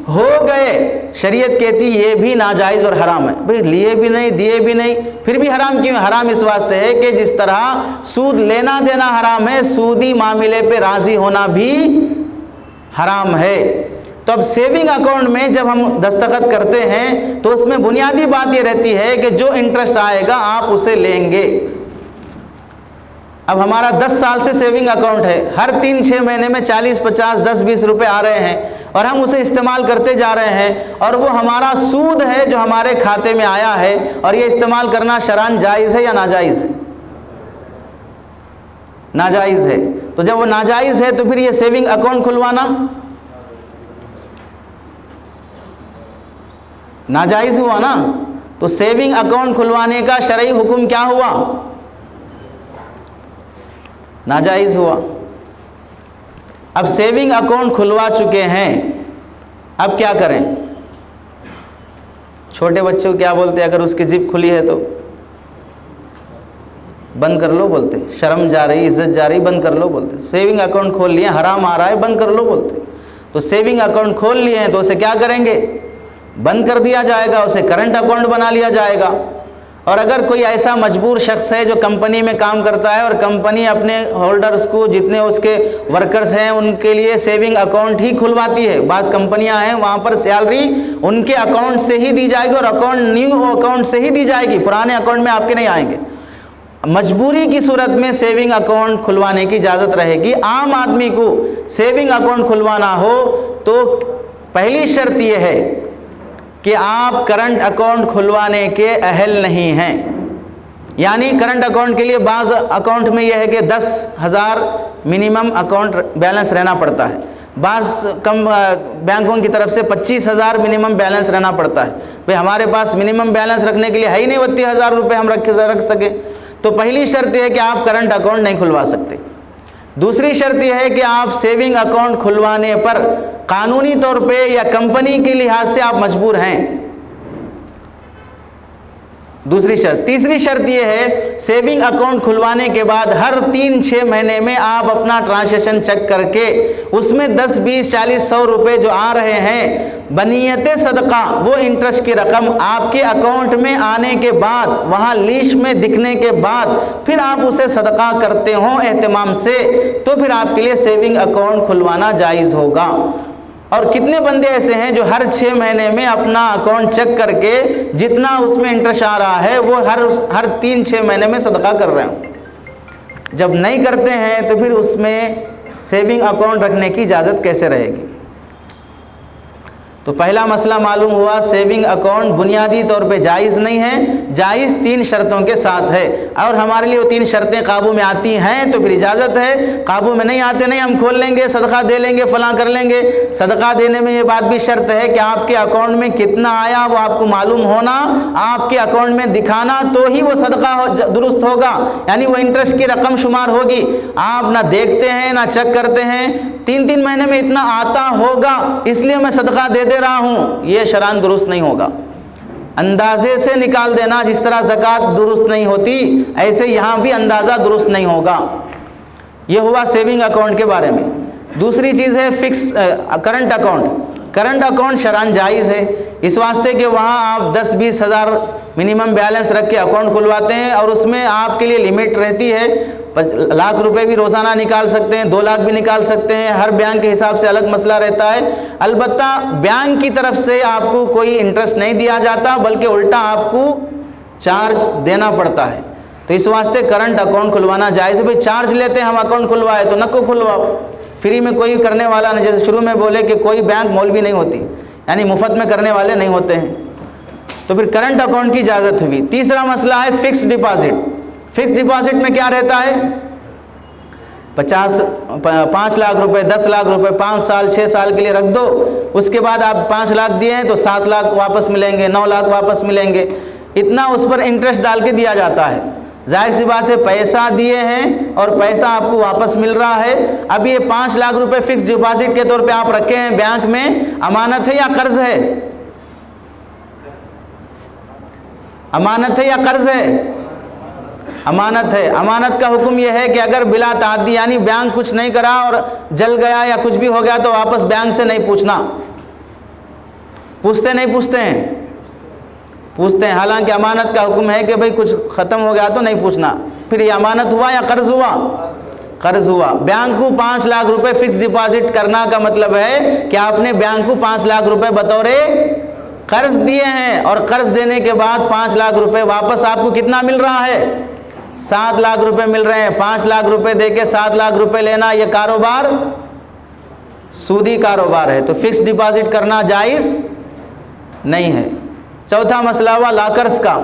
ہو گئے۔ شریعت کہتی یہ بھی ناجائز اور حرام ہے۔ بھئی لیے بھی نہیں دیے بھی نہیں، پھر بھی حرام کیوں؟ حرام اس واسطے ہے کہ جس طرح سود لینا دینا حرام ہے، سودی معاملے پہ راضی ہونا بھی حرام ہے۔ تو اب سیونگ اکاؤنٹ میں جب ہم دستخط کرتے ہیں تو اس میں بنیادی بات یہ رہتی ہے کہ جو انٹرسٹ آئے گا آپ اسے لیں گے۔ اب ہمارا 10 سال سے سیونگ اکاؤنٹ ہے، ہر 3-6 مہینے میں 40 50 10 20 روپے آ رہے ہیں اور ہم اسے استعمال کرتے جا رہے ہیں، اور وہ ہمارا سود ہے جو ہمارے کھاتے میں آیا ہے، اور یہ استعمال کرنا شرعاً جائز ہے یا ناجائز ہے؟ ناجائز ہے۔ تو جب وہ ناجائز ہے تو پھر یہ سیونگ اکاؤنٹ کھلوانا ناجائز ہوا نا۔ تو سیونگ اکاؤنٹ کھلوانے کا شرعی حکم کیا ہوا؟ ناجائز ہوا۔ اب سیونگ اکاؤنٹ کھلوا چکے ہیں، اب کیا کریں؟ چھوٹے بچے کو کیا بولتے ہیں اگر اس کی جیب کھلی ہے تو؟ بند کر لو بولتے، شرم جا رہی، عزت جا رہی، بند کر لو بولتے۔ سیونگ اکاؤنٹ کھول لیے، حرام آ رہا ہے، بند کر لو بولتے۔ تو سیونگ اکاؤنٹ کھول لیے ہیں تو اسے کیا کریں گے؟ بند کر دیا جائے گا، اسے کرنٹ اکاؤنٹ بنا لیا جائے گا۔ اور اگر کوئی ایسا مجبور شخص ہے جو کمپنی میں کام کرتا ہے اور کمپنی اپنے ہولڈرز کو، جتنے اس کے ورکرز ہیں، ان کے لیے سیونگ اکاؤنٹ ہی کھلواتی ہے، بعض کمپنیاں ہیں وہاں پر سیلری ان کے اکاؤنٹ سے ہی دی جائے گی اور نیو اکاؤنٹ سے ہی دی جائے گی، پرانے اکاؤنٹ میں آپ کے نہیں آئیں گے۔ مجبوری کی صورت میں سیونگ اکاؤنٹ کھلوانے کی اجازت رہے گی۔ عام آدمی کو سیونگ اکاؤنٹ کھلوانا ہو تو پہلی شرط یہ ہے کہ آپ کرنٹ اکاؤنٹ کھلوانے کے اہل نہیں ہیں۔ یعنی کرنٹ اکاؤنٹ کے لیے بعض اکاؤنٹ میں یہ ہے کہ 10,000 منیمم اکاؤنٹ بیلنس رہنا پڑتا ہے، بعض کم بینکوں کی طرف سے 25,000 منیمم بیلنس رہنا پڑتا ہے۔ بھئی ہمارے پاس منیمم بیلنس رکھنے کے لیے ہے ہی نہیں 32,000 روپے ہم رکھ سکیں، تو پہلی شرط یہ ہے کہ آپ کرنٹ اکاؤنٹ نہیں کھلوا سکتے. دوسری شرط یہ ہے کہ آپ سیونگ اکاؤنٹ کھلوانے پر قانونی طور پہ یا کمپنی کے لحاظ سے آپ مجبور ہیں. دوسری شرط. تیسری شرط یہ ہے سیونگ اکاؤنٹ کھلوانے کے بعد ہر 3-6 مہینے میں آپ اپنا ٹرانزیکشن چیک کر کے اس میں 10, 20, 40, 100 روپے جو آ رہے ہیں بنیت صدقہ وہ انٹرسٹ کی رقم آپ کے اکاؤنٹ میں آنے کے بعد وہاں لیسٹ میں دکھنے کے بعد پھر آپ اسے صدقہ کرتے ہوں اہتمام سے تو پھر آپ کے لیے سیونگ اکاؤنٹ کھلوانا جائز ہوگا. اور کتنے بندے ایسے ہیں جو ہر 6 مہینے میں اپنا اکاؤنٹ چیک کر کے جتنا اس میں انٹرسٹ آ رہا ہے وہ ہر 3-6 مہینے میں صدقہ کر رہے ہوں. جب نہیں کرتے ہیں تو پھر اس میں سیونگ اکاؤنٹ رکھنے کی اجازت کیسے رہے گی؟ تو پہلا مسئلہ معلوم ہوا سیونگ اکاؤنٹ بنیادی طور پہ جائز نہیں ہے. جائز 3 شرطوں کے ساتھ ہے اور ہمارے لیے وہ 3 شرطیں قابو میں آتی ہیں تو پھر اجازت ہے. قابو میں نہیں آتے نہیں ہم کھول لیں گے صدقہ دے لیں گے فلاں کر لیں گے. صدقہ دینے میں یہ بات بھی شرط ہے کہ آپ کے اکاؤنٹ میں کتنا آیا وہ آپ کو معلوم ہونا, آپ کے اکاؤنٹ میں دکھانا تو ہی وہ صدقہ درست ہوگا, یعنی وہ انٹرسٹ کی رقم شمار ہوگی. آپ نہ دیکھتے ہیں نہ چیک کرتے ہیں 3 مہینے میں اتنا آتا ہوگا اس لیے میں صدقہ دے رہا ہوں, یہ شرعاً درست نہیں ہوگا. اندازے سے نکال دینا جس طرح زکوٰۃ درست نہیں ہوتی ایسے یہاں بھی اندازہ درست نہیں ہوگا. یہ ہوا سیونگ اکاؤنٹ کے بارے میں. دوسری چیز ہے fix current account. Current account شرعاً جائز ہے اس واسطے کہ وہاں آپ 10-20 ہزار منیمم بیلنس رکھ کے اکاؤنٹ کھلواتے ہیں اور اس میں آپ کے لیے لمٹ رہتی ہے. 1 لاکھ روپے بھی روزانہ نکال سکتے ہیں, 2 لاکھ بھی نکال سکتے ہیں. ہر بینک کے حساب سے الگ مسئلہ رہتا ہے. البتہ بینک کی طرف سے آپ کو کوئی انٹرسٹ نہیں دیا جاتا بلکہ الٹا آپ کو چارج دینا پڑتا ہے. تو اس واسطے کرنٹ اکاؤنٹ کھلوانا جائز ہے. بھئی چارج لیتے ہیں ہم اکاؤنٹ کھلوائے تو نہ کو کھلواؤ, فری میں کوئی کرنے والا نہیں. جیسے شروع میں بولے کہ کوئی بینک مولوی نہیں ہوتی, یعنی مفت میں کرنے والے نہیں ہوتے ہیں. تو پھر کرنٹ اکاؤنٹ کی اجازت ہوئی. تیسرا مسئلہ ہے فکس ڈپازٹ. فکس ڈپازٹ میں کیا رہتا ہے 5 لاکھ روپے 10 لاکھ روپے 5 سال 6 سال کے لیے رکھ دو, اس کے بعد آپ 5 لاکھ دیے ہیں تو 7 لاکھ واپس ملیں گے, 9 لاکھ واپس ملیں گے. اتنا اس پر انٹرسٹ ڈال کے دیا جاتا ہے. ظاہر سی بات ہے پیسہ دیے ہیں اور پیسہ آپ کو واپس مل رہا ہے. اب یہ 5 لاکھ روپے فکس ڈپازٹ کے طور پہ آپ رکھے ہیں بینک میں, امانت ہے یا قرض ہے؟ امانت ہے یا قرض ہے؟ امانت ہے. امانت کا حکم یہ ہے کہ اگر بلا تعدی یعنی بینک کچھ نہیں کرا اور جل گیا یا کچھ بھی ہو گیا تو واپس بینک سے نہیں پوچھنا. پوچھتے نہیں پوچھتے ہیں؟ پوچھتے ہیں. حالانکہ امانت کا حکم ہے کہ بھئی کچھ ختم ہو گیا تو نہیں پوچھنا. پھر یہ امانت ہوا یا قرض ہوا؟ قرض ہوا. بینک کو 5 لاکھ روپے فکس ڈپازٹ کرنا کا مطلب ہے کہ آپ نے بینک کو 5 لاکھ روپے بطور قرض دیے ہیں اور قرض دینے کے بعد 5 لاکھ روپے واپس آپ کو کتنا مل رہا ہے 7 لاکھ روپے مل رہے ہیں. 5 لاکھ روپے دے کے 7 لاکھ روپے لینا یہ کاروبار سودی کاروبار ہے. تو فکس ڈپازٹ کرنا جائز نہیں ہے. چوتھا مسئلہ ہوا لاکرز کا.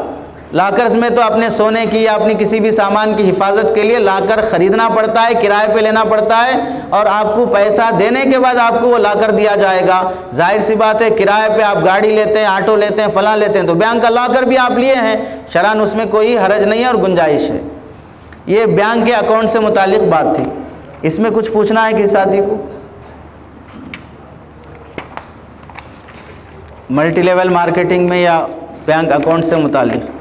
لاکرز میں تو اپنے سونے کی یا اپنی کسی بھی سامان کی حفاظت کے لیے لاکر خریدنا پڑتا ہے, کرائے پہ لینا پڑتا ہے اور آپ کو پیسہ دینے کے بعد آپ کو وہ لاکر دیا جائے گا. ظاہر سی بات ہے کرائے پہ آپ گاڑی لیتے ہیں, آٹو لیتے ہیں, فلاں لیتے ہیں تو بینک کا لاکر بھی آپ لیے ہیں, شرعاً اس میں کوئی حرج نہیں ہے اور گنجائش ہے. یہ بینک کے اکاؤنٹ سے متعلق بات تھی. اس میں کچھ پوچھنا ہے کسی ساتھی کو؟ ملٹی لیول مارکیٹنگ میں یا بینک اکاؤنٹ سے متعلق؟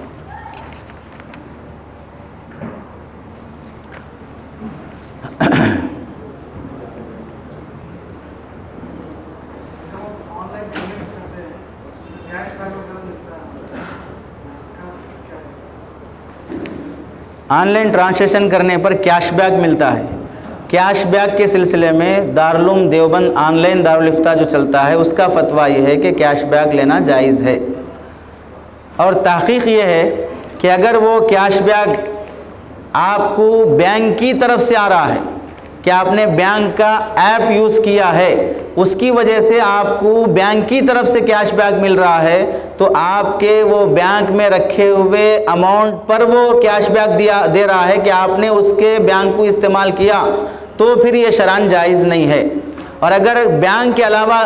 آن لائن ٹرانزیکشن کرنے پر کیش بیک ملتا ہے. کیش بیک کے سلسلے میں دارالعلوم دیوبند آن لائن دارالفتہ جو چلتا ہے اس کا فتویٰ یہ ہے کہ کیش بیک لینا جائز ہے. اور تحقیق یہ ہے کہ اگر وہ کیش بیک آپ کو بینک کی طرف سے آ رہا ہے کہ آپ نے بینک کا ایپ یوز کیا ہے, اس کی وجہ سے آپ کو بینک کی طرف سے کیش بیک مل رہا ہے, تو آپ کے وہ بینک میں رکھے ہوئے اماؤنٹ پر وہ کیش بیک دے رہا ہے کہ آپ نے اس کے بینک کو استعمال کیا, تو پھر یہ شرعاً جائز نہیں ہے. اور اگر بینک کے علاوہ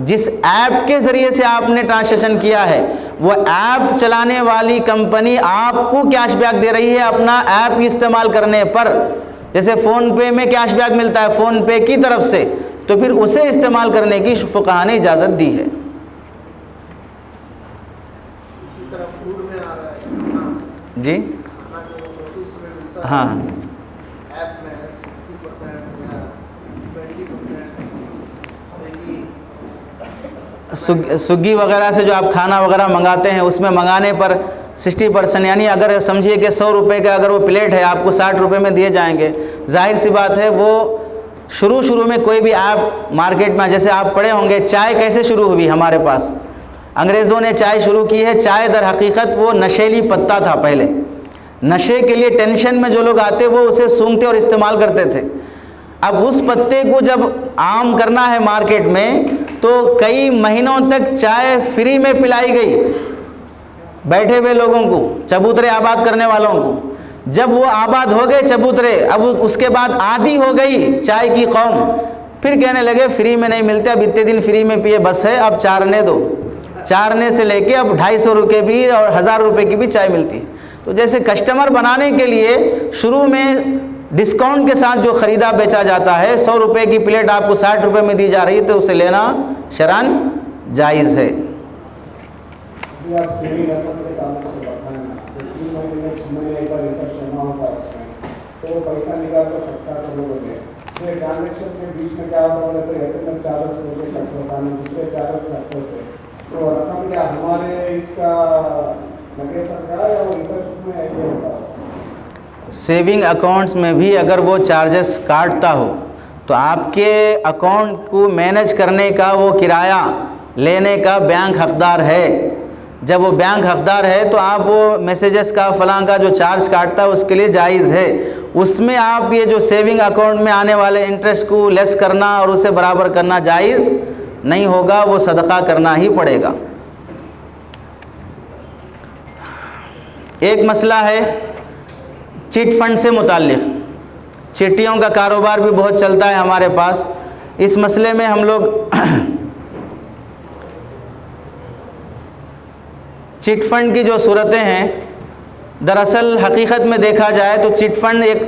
جس ایپ کے ذریعے سے آپ نے ٹرانزیکشن کیا ہے وہ ایپ چلانے والی کمپنی آپ کو کیش بیک دے رہی ہے اپنا ایپ استعمال کرنے پر، جیسے فون پے میں کیش بیک ملتا ہے فون پے کی طرف سے، تو پھر اسے استعمال کرنے کی فقہاء نے اجازت دی ہے۔ اسی طرح فوڈ میں آ رہا ہے جی کھانا جو ہوٹلس میں ملتا ہے ہاں ایپ میں 60% یا 20% سویگی وغیرہ سے جو آپ کھانا وغیرہ منگاتے ہیں اس میں منگانے پر 60%، یعنی اگر سمجھیے کہ 100 روپے کا اگر وہ پلیٹ ہے آپ کو 60 روپے میں دیے جائیں گے۔ ظاہر سی بات ہے وہ شروع میں کوئی بھی ایپ مارکیٹ میں، جیسے آپ پڑھے ہوں گے چائے کیسے شروع ہوئی ہمارے پاس، انگریزوں نے چائے شروع کی ہے۔ چائے در حقیقت وہ نشیلی پتا تھا، پہلے نشے کے لیے ٹینشن میں جو لوگ آتے وہ اسے سونگھتے اور استعمال کرتے تھے۔ اب اس پتے کو جب عام کرنا ہے مارکیٹ میں تو کئی مہینوں تک چائے فری میں پلائی گئی بیٹھے ہوئے لوگوں کو، چبوترے آباد کرنے والوں کو۔ جب وہ آباد ہو گئے چبوترے، اب اس کے بعد عادی ہو گئی چائے کی قوم، پھر کہنے لگے فری میں نہیں ملتے، اب اتنے دن فری میں پیے بس ہے، اب چارنے دو۔ چارنے سے لے کے اب 250 روپے بھی اور 1000 روپے کی بھی چائے ملتی ہے۔ تو جیسے کسٹمر بنانے کے لیے شروع میں ڈسکاؤنٹ کے ساتھ جو خریدا بیچا جاتا ہے، 100 روپے کی پلیٹ آپ کو 60 روپے میں دی جا رہی ہے تو اسے لینا شرعاً جائز ہے۔ آپ سیونگ اکاؤنٹ کے تعلق سے بتائیں، 3 مہینے میں 6 مہینے ایک بار انٹرسٹ جمع ہوتا ہے اس میں، تو پیسہ نکال کر سکتا ہے تو لوگوں نے پھر ٹرانزیکشن کے بیچ میں کیا ہوتا ہے تو SMS چارجز ہوتے کٹ ہوتا ہے، دوسرے چارجز کٹ ہوتے، تو رقم کیا ہمارے اس کا لگے سکتا ہے اور انٹرسٹ میں یہ ہوتا ہے؟ سیونگ اکاؤنٹس میں بھی اگر وہ چارجز کاٹتا ہو تو آپ کے اکاؤنٹ کو مینیج کرنے کا وہ کرایہ لینے کا بینک حقدار ہے۔ جب وہ بینک حقدار ہے تو آپ وہ میسیجز کا فلاں کا جو چارج کاٹتا ہے اس کے لیے جائز ہے، اس میں آپ یہ جو سیونگ اکاؤنٹ میں آنے والے انٹرسٹ کو لیس کرنا اور اسے برابر کرنا جائز نہیں ہوگا، وہ صدقہ کرنا ہی پڑے گا۔ ایک مسئلہ ہے چٹ فنڈ سے متعلق، چٹیوں کا کاروبار بھی بہت چلتا ہے ہمارے پاس۔ اس مسئلے میں ہم لوگ چٹ فنڈ کی جو صورتیں ہیں، دراصل حقیقت میں دیکھا جائے تو چٹ فنڈ ایک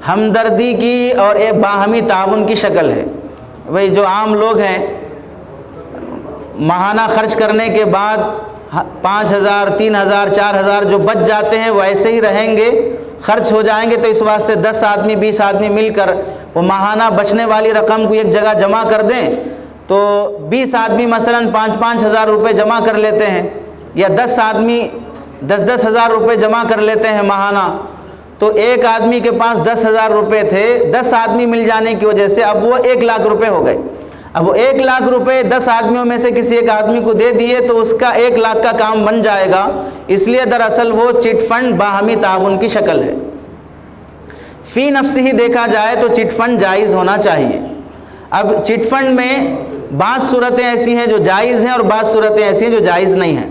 ہمدردی کی اور ایک باہمی تعاون کی شکل ہے۔ بھئی جو عام لوگ ہیں ماہانہ خرچ کرنے کے بعد 5000 3000 4000 جو بچ جاتے ہیں وہ ایسے ہی رہیں گے، خرچ ہو جائیں گے، تو اس واسطے 10 آدمی 20 آدمی مل کر وہ ماہانہ بچنے والی رقم کو ایک جگہ جمع کر دیں تو 20 آدمی مثلاً 5-5 ہزار روپے جمع کر لیتے ہیں، یا 10 آدمی 10-10 ہزار روپے جمع کر لیتے ہیں ماہانہ، تو ایک آدمی کے پاس 10,000 روپے تھے، 10 آدمی مل جانے کی وجہ سے اب وہ 1 لاکھ روپے ہو گئے۔ اب وہ 1 لاکھ روپے 10 آدمیوں میں سے کسی ایک آدمی کو دے دیے تو اس کا 1 لاکھ کا کام بن جائے گا۔ اس لیے دراصل وہ چٹ فنڈ باہمی تعاون کی شکل ہے۔ فی نفس ہی دیکھا جائے تو چٹ فنڈ جائز ہونا چاہیے۔ اب چٹ فنڈ میں بعض صورتیں ایسی ہیں جو جائز ہیں اور بعض صورتیں ایسی ہیں جو جائز نہیں ہیں۔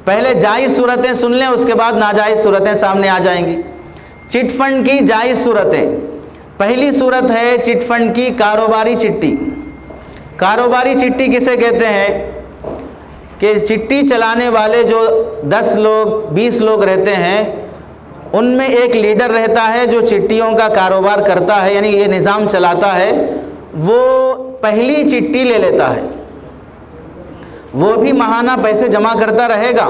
پہلے جائز صورتیں سن لیں، اس کے بعد ناجائز صورتیں سامنے آ جائیں گی۔ چٹ فنڈ کی جائز صورتیں، پہلی صورت ہے چٹ فنڈ کی کاروباری چٹی۔ کاروباری چٹی کسے کہتے ہیں کہ چٹی چلانے والے جو 10 لوگ 20 لوگ رہتے ہیں، ان میں ایک لیڈر رہتا ہے جو چٹیوں کا کاروبار کرتا ہے، یعنی یہ نظام چلاتا ہے، وہ پہلی چٹی لے لیتا ہے، وہ بھی ماہانہ پیسے جمع کرتا رہے گا،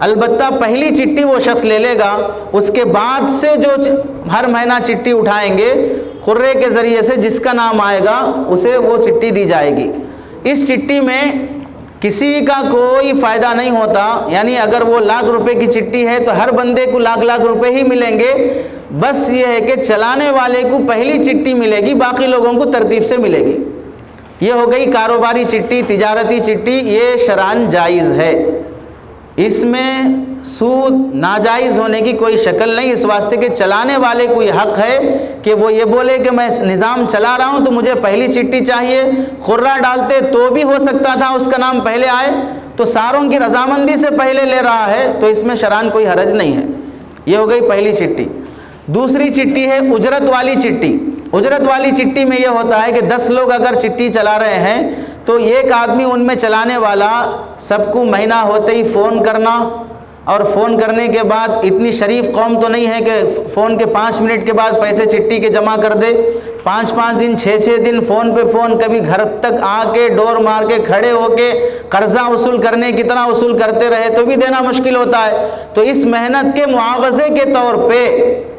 البتہ پہلی چٹی وہ شخص لے لے گا، اس کے بعد سے جو ہر مہینہ چٹی اٹھائیں گے خرے کے ذریعے سے جس کا نام آئے گا اسے وہ چٹی دی جائے گی۔ اس چٹی میں کسی کا کوئی فائدہ نہیں ہوتا، یعنی اگر وہ 1 لاکھ روپے کی چٹی ہے تو ہر بندے کو لاکھ روپے ہی ملیں گے، بس یہ ہے کہ چلانے والے کو پہلی چٹی ملے گی، باقی لوگوں کو ترتیب سے ملے گی۔ یہ ہو گئی کاروباری چٹی، تجارتی چٹی، یہ شرعاً جائز ہے، اس میں سود ناجائز ہونے کی کوئی شکل نہیں، اس واسطے کہ چلانے والے کو یہ حق ہے کہ وہ یہ بولے کہ میں نظام چلا رہا ہوں تو مجھے پہلی چٹی چاہیے۔ خرہ ڈالتے تو بھی ہو سکتا تھا اس کا نام پہلے آئے، تو ساروں کی رضامندی سے پہلے لے رہا ہے تو اس میں شرعاً کوئی حرج نہیں ہے۔ یہ ہو گئی پہلی چٹی۔ دوسری چٹی ہے اجرت والی چٹی۔ اجرت والی چٹی میں یہ ہوتا ہے کہ 10 لوگ اگر چٹی چلا رہے ہیں تو ایک آدمی ان میں چلانے والا سب کو مہینہ ہوتے ہی فون کرنا، اور فون کرنے کے بعد اتنی شریف قوم تو نہیں ہے کہ فون کے 5 منٹ کے بعد پیسے چٹی کے جمع کر دے، 5 دن 6 دن فون پہ فون، کبھی گھر تک آ کے ڈور مار کے کھڑے ہو کے قرضہ وصول کرنے کی طرح وصول کرتے رہے تو بھی دینا مشکل ہوتا ہے۔ تو اس محنت کے معاوضے کے طور پہ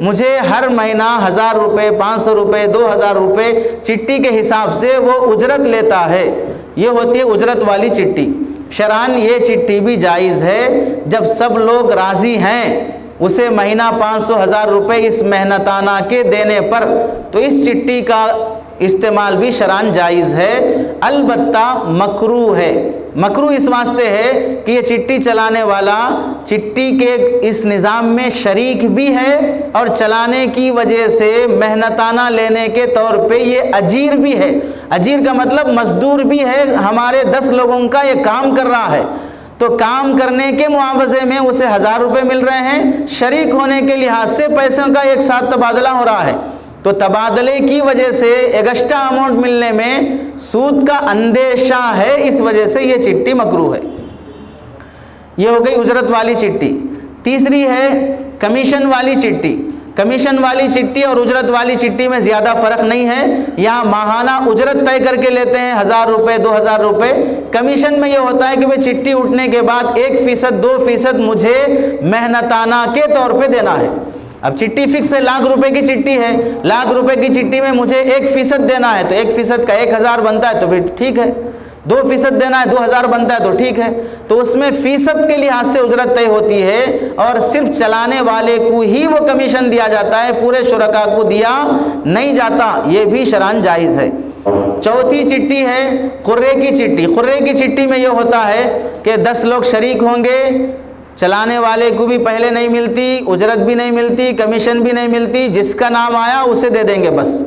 مجھے ہر مہینہ 1000 روپے، 500 روپے، 2000 روپے چٹی کے حساب سے وہ اجرت لیتا ہے، یہ ہوتی ہے اجرت والی چٹی۔ شرعاً یہ چٹی بھی جائز ہے جب سب لوگ راضی ہیں اسے مہینہ 500-1000 روپے اس محنتانہ کے دینے پر، تو اس چٹی کا استعمال بھی شرعاً جائز ہے، البتہ مکروہ ہے۔ مکروہ اس واسطے ہے کہ یہ چٹی چلانے والا چٹی کے اس نظام میں شریک بھی ہے اور چلانے کی وجہ سے محنتانہ لینے کے طور پہ یہ اجیر بھی ہے۔ اجیر کا مطلب مزدور بھی ہے، ہمارے 10 لوگوں کا یہ کام کر رہا ہے، تو کام کرنے کے معاوضے میں اسے 1000 روپے مل رہے ہیں، شریک ہونے کے لحاظ سے پیسوں کا ایک ساتھ تبادلہ ہو رہا ہے، تو تبادلے کی وجہ سے ایکسٹرا اماؤنٹ ملنے میں سود کا اندیشہ ہے، اس وجہ سے یہ چٹی مکروہ ہے۔ یہ ہو گئی اجرت والی چٹی۔ تیسری ہے کمیشن والی چٹی۔ کمیشن والی چٹی اور اجرت والی چٹی میں زیادہ فرق نہیں ہے، یہاں ماہانہ اجرت طے کر کے لیتے ہیں 1000 روپے 2000 روپے۔ کمیشن میں یہ ہوتا ہے کہ وہ چٹی اٹھنے کے بعد 1% 2% مجھے محنتانہ کے طور پہ دینا ہے۔ اب چٹی فکس ہے، 1,00,000 روپے کی چٹی ہے، 1,00,000 روپے کی چٹی میں مجھے 1% دینا ہے، تو 1% کا 1000 بنتا ہے تو پھر ٹھیک ہے، 2% دینا ہے 2000 بنتا ہے تو ٹھیک ہے، تو اس میں فیصد کے لحاظ سے اجرت طے ہوتی ہے اور صرف چلانے والے کو ہی وہ کمیشن دیا جاتا ہے، پورے شرکاء کو دیا نہیں جاتا، یہ بھی شرعاً جائز ہے۔ چوتھی چٹی ہے قرے کی چٹی۔ قرے کی چٹی میں یہ ہوتا ہے کہ 10 لوگ شریک ہوں گے، چلانے والے کو بھی پہلے نہیں ملتی، اجرت بھی نہیں ملتی، کمیشن بھی نہیں ملتی، جس کا نام آیا اسے دے دیں گے، بس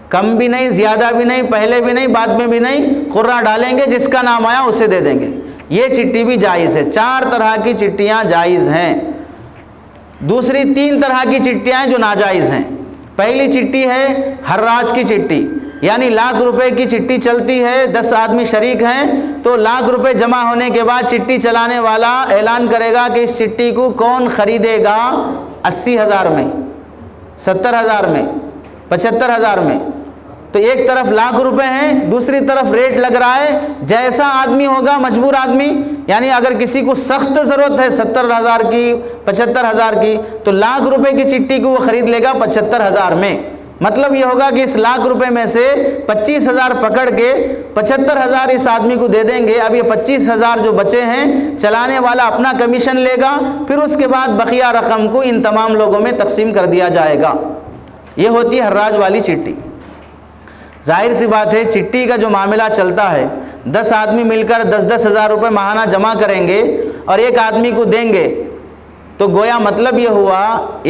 کم بھی نہیں زیادہ بھی نہیں، پہلے بھی نہیں بعد میں بھی نہیں، قرہ ڈالیں گے، جس کا نام آیا اسے دے دیں گے۔ یہ چٹی بھی جائز ہے۔ 4 طرح کی چٹیاں جائز ہیں۔ دوسری 3 طرح کی چٹیاں جو ناجائز ہیں۔ پہلی چٹی ہے حراج کی چٹی، یعنی 1,00,000 روپے کی چٹی چلتی ہے، 10 آدمی شریک ہیں، تو 1,00,000 روپے جمع ہونے کے بعد چٹی چلانے والا اعلان کرے گا کہ اس چٹی کو کون خریدے گا 80,000 میں، 70,000 میں، 75,000 میں، تو ایک طرف 1,00,000 روپے ہیں، دوسری طرف ریٹ لگ رہا ہے جیسا آدمی ہوگا، مجبور آدمی، یعنی اگر کسی کو سخت ضرورت ہے 70,000 کی 75,000 کی تو 1,00,000 روپے کی چٹی کو وہ خرید لے گا 75,000 میں۔ مطلب یہ ہوگا کہ اس 1,00,000 روپے میں سے 25,000 پکڑ کے 75,000 اس آدمی کو دے دیں گے۔ اب یہ 25,000 جو بچے ہیں چلانے والا اپنا کمیشن لے گا، پھر اس کے بعد بقیہ رقم کو ان تمام لوگوں میں تقسیم کر دیا جائے گا۔ یہ ہوتی ہے حراج والی چٹی۔ ظاہر سی بات ہے چٹی کا جو معاملہ چلتا ہے، 10 آدمی مل کر 10,000 روپے ماہانہ جمع کریں گے اور ایک آدمی کو دیں گے، تو گویا مطلب یہ ہوا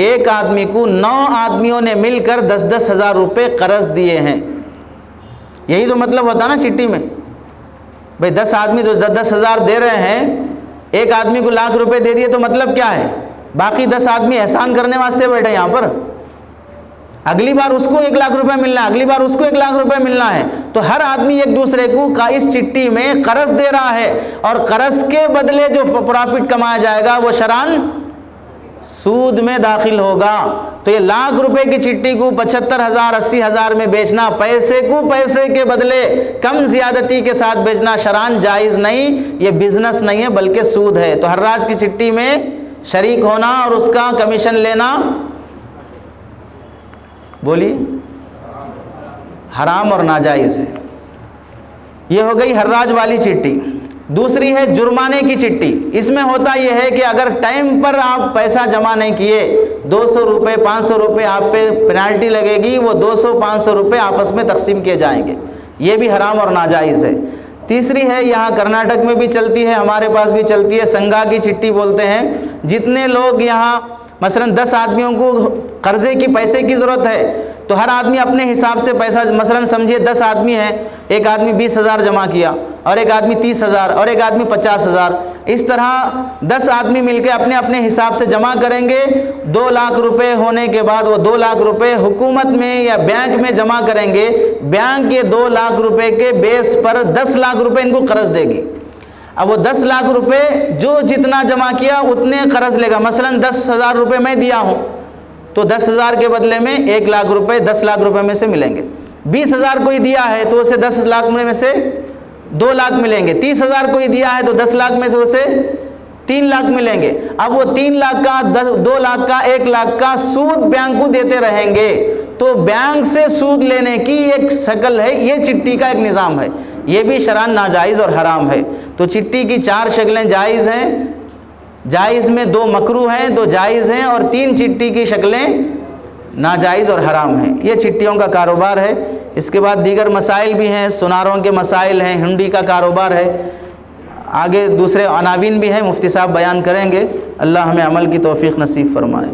ایک آدمی کو 9 آدمیوں نے مل کر 10,000 روپے قرض دیے ہیں۔ یہی تو مطلب ہوتا نا چٹی میں، بھئی 10 آدمی تو 10,000 دے رہے ہیں، ایک آدمی کو 1,00,000 روپے دے دیے، تو مطلب کیا ہے؟ باقی 10 آدمی احسان کرنے واسطے بیٹھے یہاں پر، اگلی بار اس کو 1,00,000 روپے ملنا ہے، اگلی بار اس کو 1,00,000 روپے ملنا ہے، تو ہر آدمی ایک دوسرے کو اس چٹی میں قرض دے رہا ہے، اور قرض کے بدلے جو پرافٹ کمایا جائے گا وہ شرعاً سود میں داخل ہوگا۔ تو یہ 1,00,000 روپے کی چٹی کو 75,000 80,000 میں بیچنا، پیسے کو پیسے کے بدلے کم زیادتی کے ساتھ بیچنا شرعاً جائز نہیں، یہ بزنس نہیں ہے بلکہ سود ہے۔ تو حراج کی چٹی میں شریک ہونا اور اس کا کمیشن لینا بولی حرام اور ناجائز ہے۔ یہ ہو گئی حراج والی چٹی۔ دوسری ہے جرمانے کی چٹی۔ اس میں ہوتا یہ ہے کہ اگر ٹائم پر آپ پیسہ جمع نہیں کیے، 200 روپے 500 روپے آپ پہ پینالٹی لگے گی، وہ 200 500 روپے آپس میں تقسیم کیے جائیں گے، یہ بھی حرام اور ناجائز ہے۔ تیسری ہے یہاں کرناٹک میں بھی چلتی ہے، ہمارے پاس بھی چلتی ہے، سنگا کی چٹی بولتے ہیں۔ جتنے لوگ یہاں مثلاً 10 آدمیوں کو قرضے کی پیسے کی ضرورت ہے تو ہر آدمی اپنے حساب سے پیسہ، مثلاً سمجھیے 10 آدمی ہیں، ایک آدمی 20,000 جمع کیا اور ایک آدمی 30,000 اور ایک آدمی 50,000، اس طرح 10 آدمی مل کے اپنے اپنے حساب سے جمع کریں گے۔ 2 لاکھ روپے ہونے کے بعد وہ 2 لاکھ روپے حکومت میں یا بینک میں جمع کریں گے۔ بینک یہ 2 لاکھ روپے کے بیس پر 10 لاکھ روپے ان کو قرض دے گی۔ اب وہ 10 لاکھ روپے جو جتنا جمع کیا اتنے قرض لے گا۔ مثلاً 10,000 روپے میں دیا ہوں تو 10,000 کے بدلے میں 1 لاکھ روپے 10 لاکھ روپے میں سے ملیں گے۔ 20,000 کوئی دیا ہے تو اسے 10 لاکھ میں سے 2 لاکھ ملیں گے۔ 30,000 کوئی دیا ہے تو 10 لاکھ میں سے اسے 3 لاکھ ملیں گے۔ اب وہ 3 لاکھ کا 2 لاکھ کا 1 لاکھ کا سود بینک کو دیتے رہیں گے۔ تو بینک سے سود لینے کی ایک شکل ہے، یہ چٹی کا ایک نظام ہے، یہ بھی شرعاً ناجائز اور حرام ہے۔ تو چٹی کی 4 شکلیں جائز ہیں، جائز میں 2 مکروہ ہیں، 2 جائز ہیں، اور 3 چٹی کی شکلیں ناجائز اور حرام ہیں۔ یہ چٹیوں کا کاروبار ہے۔ اس کے بعد دیگر مسائل بھی ہیں، سناروں کے مسائل ہیں، ہنڈی کا کاروبار ہے، آگے دوسرے عناوین بھی ہیں، مفتی صاحب بیان کریں گے۔ اللہ ہمیں عمل کی توفیق نصیب فرمائے۔